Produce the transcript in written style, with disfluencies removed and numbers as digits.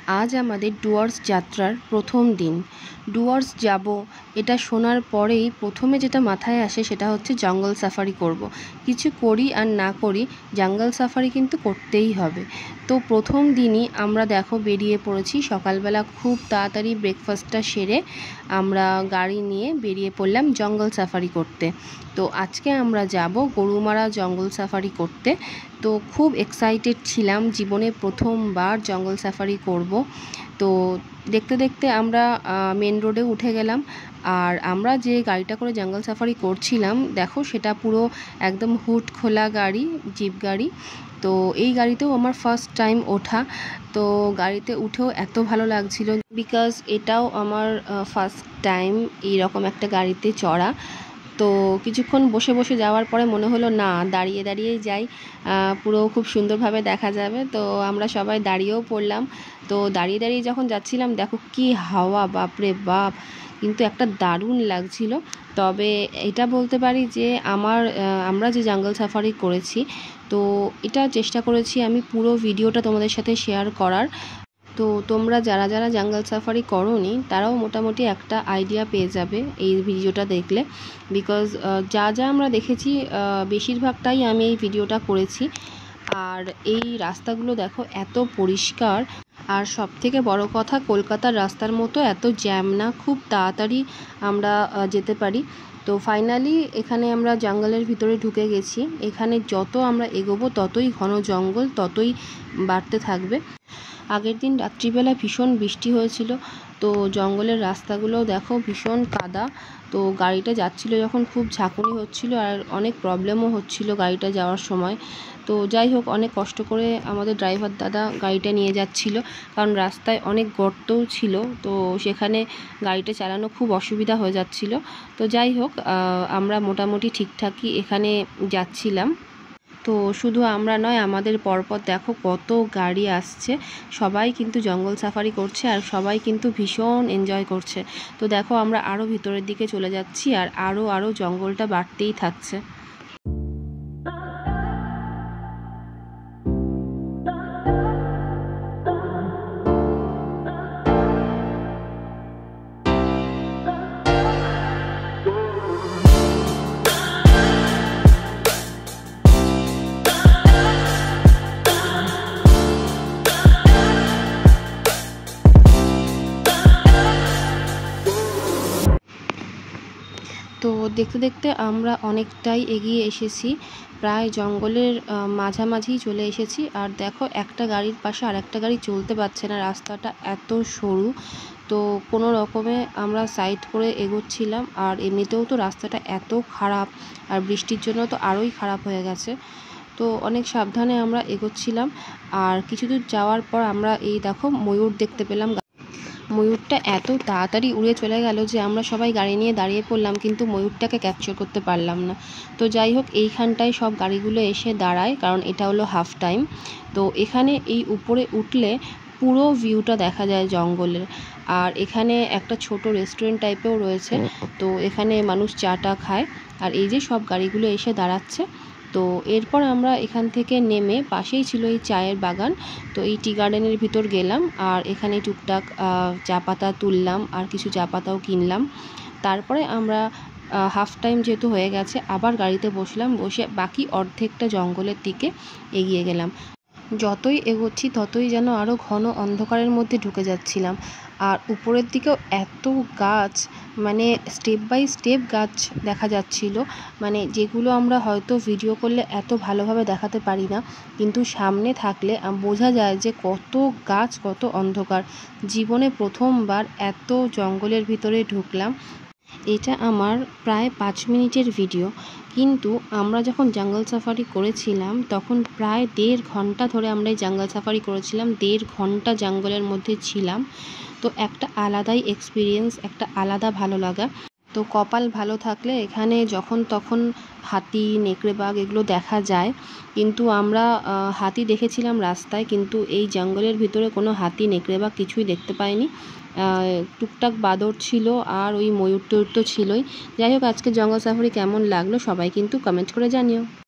আজ আমাদের ডুয়ার্স যাত্রার প্রথম দিন। ডুয়ার্স যাব এটা শোনার পরেই প্রথমে যেটা মাথায় আসে সেটা হচ্ছে জঙ্গল সাফারি করব। কিছু করি আর না করি জঙ্গল সাফারি কিন্তু করতেই হবে। তো প্রথম দিনই আমরা দেখো বেরিয়ে পড়েছি সকালবেলা, খুব তাড়াতাড়ি ব্রেকফাস্টটা সেরে আমরা গাড়ি নিয়ে বেরিয়ে পড়লাম জঙ্গল সাফারি করতে। তো আজকে আমরা যাব গরুমারা জঙ্গল সাফারি করতে। তো খুব এক্সাইটেড ছিলাম, জীবনে প্রথমবার জঙ্গল সাফারি করব। তো দেখতে দেখতে আমরা মেন রোডে উঠে গেলাম। আর আমরা যে গাড়িটা করে জঙ্গল সাফারি করছিলাম দেখো সেটা পুরো একদম হুড খোলা গাড়ি, জিপ গাড়ি। তো এই গাড়িতেও আমার ফার্স্ট টাইম ওঠা। তো গাড়িতে উঠেও এত ভালো লাগছিল, বিকজ এটাও আমার ফার্স্ট টাইম এইরকম একটা গাড়িতে চড়া। তো কিছুক্ষণ বসে বসে যাওয়ার পরে মনে হলো না, দাঁড়িয়ে দাঁড়িয়েই যাই, পুরো খুব সুন্দরভাবে দেখা যাবে। তো আমরা সবাই দাঁড়িয়েও পড়লাম। তো দাঁড়িয়ে দাঁড়িয়ে যখন যাচ্ছিলাম দেখো কি হাওয়া, বাপরে বাপ, কিন্তু একটা দারুণ লাগছিল। তবে এটা বলতে পারি যে আমরা যে জঙ্গল সাফারি করেছি, তো এটা চেষ্টা করেছি আমি পুরো ভিডিওটা তোমাদের সাথে শেয়ার করার। তো তোমরা যারা যারা জঙ্গল সাফারি করোনি তারাও মোটামুটি একটা আইডিয়া পেয়ে যাবে এই ভিডিওটা দেখলে, বিকজ যা যা আমরা দেখেছি বেশিরভাগটাই আমি এই ভিডিওটা করেছি। আর এই রাস্তাগুলো দেখো এত পরিষ্কার, আর সবথেকে বড় কথা কলকাতার রাস্তার মতো এত জ্যাম না, খুব তাড়াতাড়ি আমরা যেতে পারি। তো ফাইনালি এখানে আমরা জঙ্গলের ভিতরে ঢুকে গেছি। এখানে যত আমরা এগোবো ততই ঘন জঙ্গল ততই বাড়তে থাকবে। আগের দিন রাত্রিবেলা ভীষণ বৃষ্টি হয়েছিল, তো জঙ্গলের রাস্তাগুলো দেখো ভীষণ কাদা। তো গাড়িটা যাচ্ছিল যখন খুব ঝাঁকুনি হচ্ছিল আর অনেক প্রবলেমও হচ্ছিল গাড়িটা যাওয়ার সময়। তো যাই হোক, অনেক কষ্ট করে আমাদের ড্রাইভার দাদা গাড়িটা নিয়ে যাচ্ছিল, কারণ রাস্তায় অনেক গর্তও ছিল, তো সেখানে গাড়িটা চালানো খুব অসুবিধা হয়ে যাচ্ছিল। তো যাই হোক, আমরা মোটামুটি ঠিকঠাকই এখানে যাচ্ছিলাম। তো শুধু আমরা নয়, আমাদের পরপর দেখো কত গাড়ি আসছে, সবাই কিন্তু জঙ্গল সাফারি করছে আর সবাই কিন্তু ভীষণ এনজয় করছে। তো দেখো আমরা আরও ভিতরের দিকে চলে যাচ্ছি আর আরও জঙ্গলটা বাড়তেই থাকছে। তো দেখতে দেখতে আমরা অনেকটাই এগিয়ে এসেছি, প্রায় জঙ্গলের মাঝামাঝি চলে এসেছি। আর দেখো একটা গাড়ির পাশে আর একটা গাড়ি চলতে পারছে না, রাস্তাটা এত সরু। তো কোনো রকমে আমরা সাইড করে এগোচ্ছিলাম, আর এমনিতেও তো রাস্তাটা এত খারাপ, আর বৃষ্টির জন্য তো আরোই খারাপ হয়ে গেছে। তো অনেক সাবধানে আমরা এগোচ্ছিলাম। আর কিছু দূর যাওয়ার পর আমরা এই দেখো ময়ূর দেখতে পেলাম। ময়ূরটা এত তাড়াতাড়ি উড়ে চলে গেল যে আমরা সবাই গাড়ি নিয়ে দাঁড়িয়ে পড়লাম, কিন্তু ময়ূরটাকে ক্যাপচার করতে পারলাম না। তো যাই হোক, এইখানটায় সব গাড়িগুলো এসে দাঁড়ায়, কারণ এটা হলো হাফ টাইম। তো এখানে এই উপরে উঠলে পুরো ভিউটা দেখা যায় জঙ্গলের। আর এখানে একটা ছোট রেস্টুরেন্ট টাইপেও রয়েছে, তো এখানে মানুষ চাটা খায়। আর এই যে সব গাড়িগুলো এসে দাঁড়াচ্ছে। তো এরপর আমরা এখান থেকে নেমে, পাশেই ছিল এই চায়ের বাগান, তো এই টি গার্ডেনের ভিতর গেলাম আর এখানে টুকটাক চা পাতা তুললাম আর কিছু চা পাতাও কিনলাম। তারপরে আমরা হাফ টাইম যেহেতু হয়ে গেছে আবার গাড়িতে বসলাম, বসে বাকি অর্ধেকটা জঙ্গলের দিকে এগিয়ে গেলাম। যতই এগোচ্ছি ততই যেন আরও ঘন অন্ধকারের মধ্যে ঢুকে যাচ্ছিলাম। আর উপরের দিকেও এত গাছ, মানে স্টেপ বাই স্টেপ গাছ দেখা যাচ্ছিল, মানে যেগুলো আমরা হয়তো ভিডিও করলে এত ভালোভাবে দেখাতে পারি না, কিন্তু সামনে থাকলে বোঝা যায় যে কত গাছ, কত অন্ধকার। জীবনে প্রথমবার এত জঙ্গলের ভিতরে ঢুকলাম। এটা আমার প্রায় 5 মিনিটের ভিডিও, কিন্তু আমরা যখন জঙ্গল সাফারি করেছিলাম তখন প্রায় 1.5 ঘন্টা ধরে আমরা এই জঙ্গল সাফারি করেছিলাম, 1.5 ঘন্টা জঙ্গলের মধ্যে ছিলাম। তো একটা আলাদাই এক্সপিরিয়েন্স, একটা আলাদা ভালো লাগা। তো কপাল ভালো থাকলে এখানে যখন তখন হাতি, নেকড়ে বাঘ এগুলো দেখা যায়, কিন্তু আমরা হাতি দেখেছিলাম রাস্তায়, কিন্তু এই জঙ্গলের ভিতরে কোনো হাতি, নেকড়ে বাঘ কিছুই দেখতে পাইনি। টুকটাক বাদর ছিল আর ওই ময়ূর টয়ূর তো ছিলই। যাই হোক, আজকে জঙ্গল সাফারি কেমন লাগলো সবাই কিন্তু কমেন্ট করে জানিও।